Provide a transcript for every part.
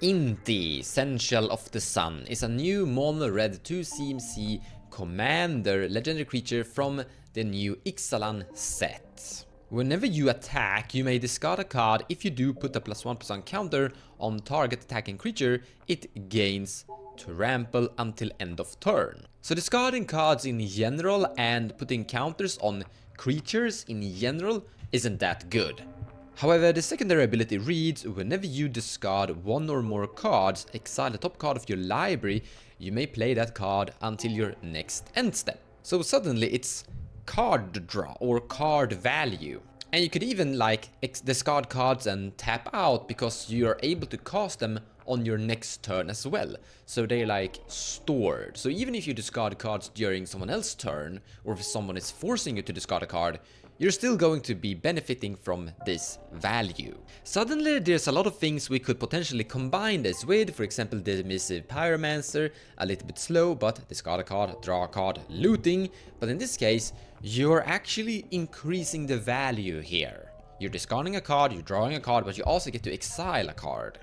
Inti, Essential of the Sun, is a new mono red 2 CMC commander legendary creature from the new Ixalan set. Whenever you attack, you may discard a card. If you do, put a +1/+1 counter on target attacking creature, it gains trample until end of turn. So discarding cards in general and putting counters on creatures in general isn't that good. However, the secondary ability reads, whenever you discard one or more cards, exile the top card of your library, you may play that card until your next end step. So suddenly it's card draw or card value. And you could even like discard cards and tap out because you are able to cast them on your next turn as well. So they're like stored. So even if you discard cards during someone else's turn, or if someone is forcing you to discard a card, you're still going to be benefiting from this value. Suddenly there's a lot of things we could potentially combine this with, for example the Dismissive Pyromancer, a little bit slow but discard a card, draw a card, looting, but in this case you're actually increasing the value here. You're discarding a card, you're drawing a card, but you also get to exile a card.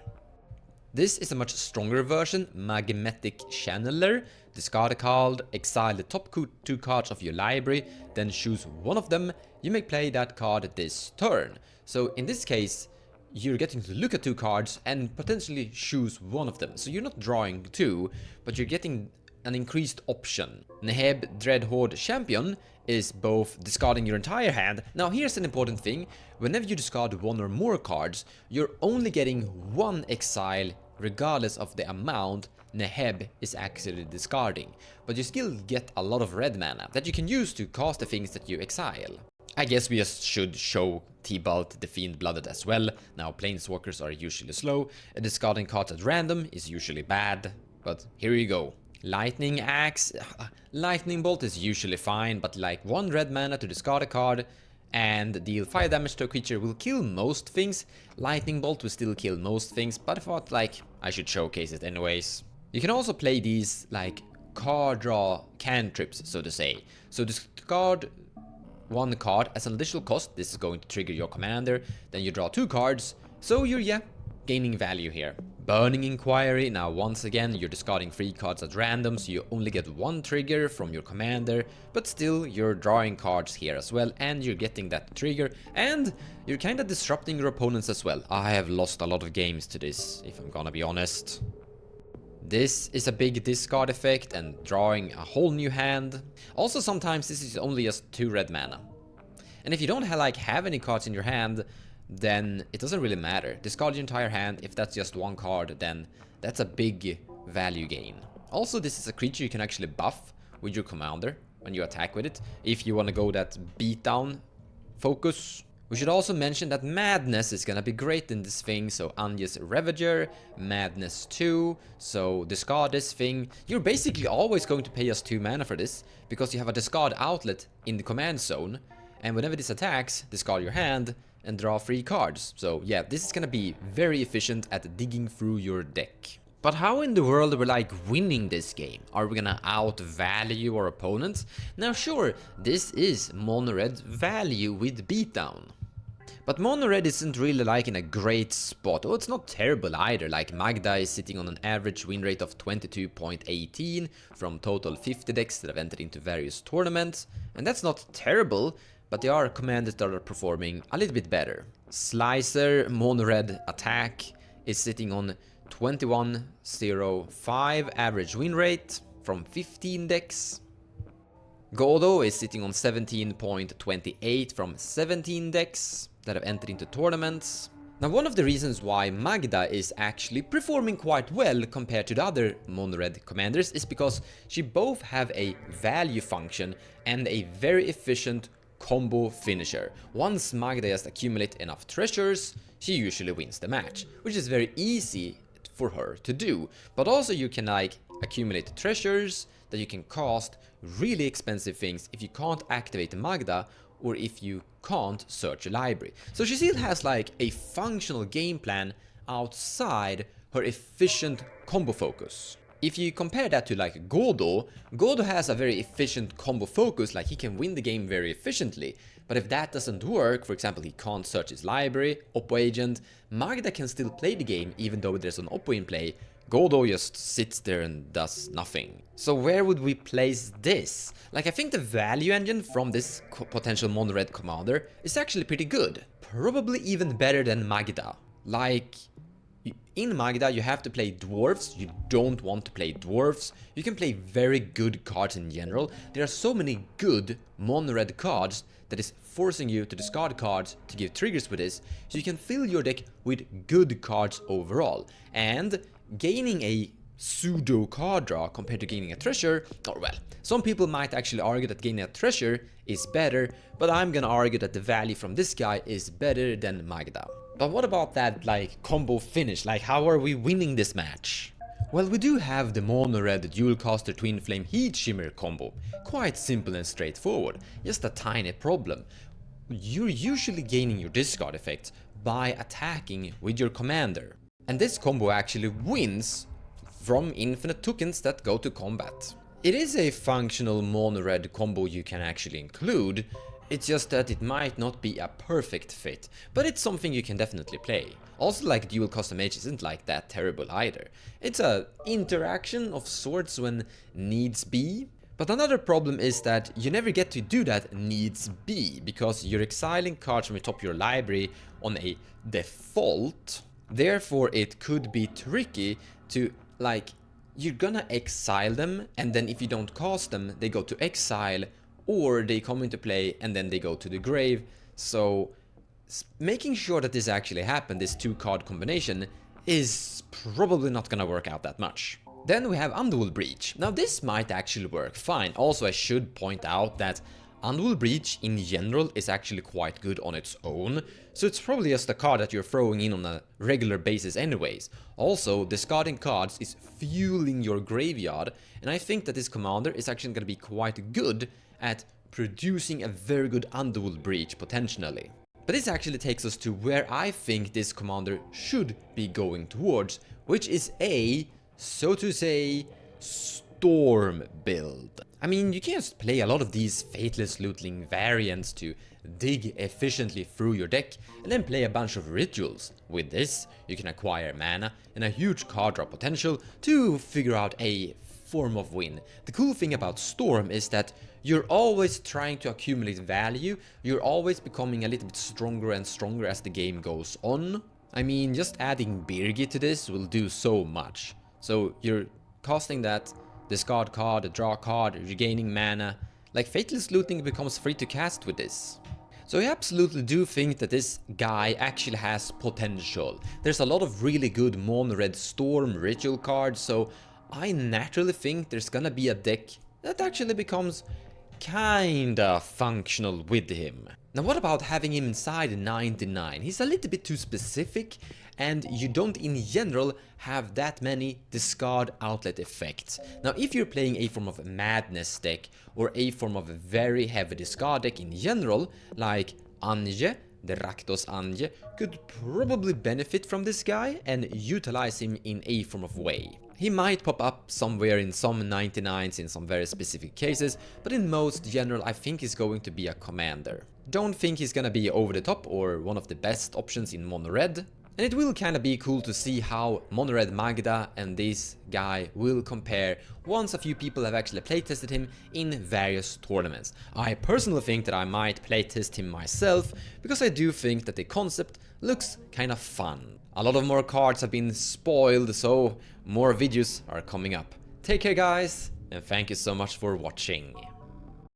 This is a much stronger version, Magnetic Channeler. Discard a card, exile the top 2 cards of your library, then choose one of them. You may play that card this turn. So in this case, you're getting to look at 2 cards and potentially choose one of them. So you're not drawing 2, but you're getting an increased option. Neheb Dreadhorde Champion is both discarding your entire hand. Now here's an important thing, whenever you discard 1 or more cards, you're only getting 1 exile regardless of the amount Neheb is actually discarding. But you still get a lot of red mana that you can use to cast the things that you exile. I guess we just should show Tibalt the Fiend Blooded as well. Now Planeswalkers are usually slow, and discarding cards at random is usually bad, but here you go. Lightning Axe, Lightning Bolt is usually fine, but like 1 red mana to discard a card and deal 5 damage to a creature will kill most things. Lightning Bolt will still kill most things, but I thought like I should showcase it anyways. You can also play these like card draw cantrips, so to say. So discard 1 card as an additional cost. This is going to trigger your commander. Then you draw 2 cards. So you're gaining value here. Burning Inquiry. Now once again you're discarding 3 cards at random, so you only get 1 trigger from your commander, but still you're drawing cards here as well and you're getting that trigger, and you're kind of disrupting your opponents as well. I have lost a lot of games to this, if I'm gonna be honest. This is a big discard effect and drawing a whole new hand. Also sometimes this is only just 2 red mana. And if you don't have any cards in your hand, then it doesn't really matter. Discard your entire hand. If that's just 1 card, then that's a big value gain. Also, this is a creature you can actually buff with your commander when you attack with it, if you want to go that beatdown focus. We should also mention that Madness is gonna be great in this thing, so Anya's Ravager, Madness 2, so discard this thing. You're basically always going to pay us 2 mana for this, because you have a discard outlet in the command zone, and whenever this attacks, discard your hand and draw 3 cards. So yeah, this is gonna be very efficient at digging through your deck. But how in the world are we winning this game? Are we gonna outvalue our opponents? Now sure, this is mono red value with beatdown. But mono red isn't really in a great spot. Oh, it's not terrible either. Like Magda is sitting on an average win rate of 22.18 from total 50 decks that have entered into various tournaments. And that's not terrible, but there are commanders that are performing a little bit better. Slicer mono red attack is sitting on 21.05 average win rate from 15 decks. Godo is sitting on 17.28 from 17 decks that have entered into tournaments. Now one of the reasons why Magda is actually performing quite well compared to the other mono red commanders is because she both have a value function and a very efficient combo finisher. Once Magda just accumulates enough treasures, she usually wins the match, which is very easy for her to do. But also you can accumulate treasures that you can cost really expensive things if you can't activate Magda or if you can't search a library. So she still has a functional game plan outside her efficient combo focus. If you compare that to Godo, Godo has a very efficient combo focus, he can win the game very efficiently, But if that doesn't work, for example, he can't search his library, Oppo agent, Magda can still play the game even though there's an Oppo in play. Godo just sits there and does nothing. So where would we place this? Like, I think the value engine from this potential mono-red commander is actually pretty good. Probably even better than Magda. Like, in Magda you have to play dwarves, you don't want to play dwarves, you can play very good cards in general. There are so many good mono-red cards that is forcing you to discard cards to give triggers with this, so you can fill your deck with good cards overall. And gaining a pseudo card draw compared to gaining a treasure, or well, some people might actually argue that gaining a treasure is better, but I'm gonna argue that the value from this guy is better than Magda. But what about that, like, combo finish? Like, how are we winning this match? Well, we do have the mono-red dual-caster Twin Flame Heat Shimmer combo. Quite simple and straightforward, just a tiny problem. You're usually gaining your discard effects by attacking with your commander. And this combo actually wins from infinite tokens that go to combat. It is a functional mono-red combo you can actually include, it's just that it might not be a perfect fit, but it's something you can definitely play. Also, like, dual custom H isn't like that terrible either. It's a interaction of sorts when needs be. But another problem is that you never get to do that needs be, because you're exiling cards from the top of your library on a default. Therefore, it could be tricky to, like, you're gonna exile them, and then if you don't cast them, they go to exile, or they come into play and then they go to the grave. So making sure that this actually happened, this 2-card combination, is probably not gonna work out that much. Then we have Underworld Breach. Now this might actually work fine. Also, I should point out that Underworld Breach in general is actually quite good on its own, so it's probably just a card that you're throwing in on a regular basis anyways. Also, discarding cards is fueling your graveyard, and I think that this commander is actually gonna be quite good at producing a very good Underworld Breach potentially. But this actually takes us to where I think this commander should be going towards, which is a, so to say, Storm build. I mean, you can just play a lot of these Faithless Lootling variants to dig efficiently through your deck, and then play a bunch of rituals. With this, you can acquire mana and a huge card draw potential to figure out a form of win. The cool thing about Storm is that you're always trying to accumulate value, you're always becoming a little bit stronger and stronger as the game goes on. I mean, just adding Birgit to this will do so much. So you're casting that, discard card, draw card, regaining mana. Like, Faithless Looting becomes free to cast with this. So I absolutely do think that this guy actually has potential. There's a lot of really good mono-red Storm ritual cards, so I naturally think there's gonna be a deck that actually becomes kinda functional with him. Now what about having him inside 99? He's a little bit too specific, and you don't in general have that many discard outlet effects. Now if you're playing a form of madness deck, or a form of a very heavy discard deck in general, like Anje, the Rakdos Anje, could probably benefit from this guy and utilize him in a form of way. He might pop up somewhere in some 99s in some very specific cases, but in most general I think he's going to be a commander. Don't think he's gonna be over the top or one of the best options in mono red. And it will kinda be cool to see how mono red Magda and this guy will compare once a few people have actually playtested him in various tournaments. I personally think that I might playtest him myself, because I do think that the concept looks kinda fun. A lot of more cards have been spoiled, so more videos are coming up. Take care guys, and thank you so much for watching.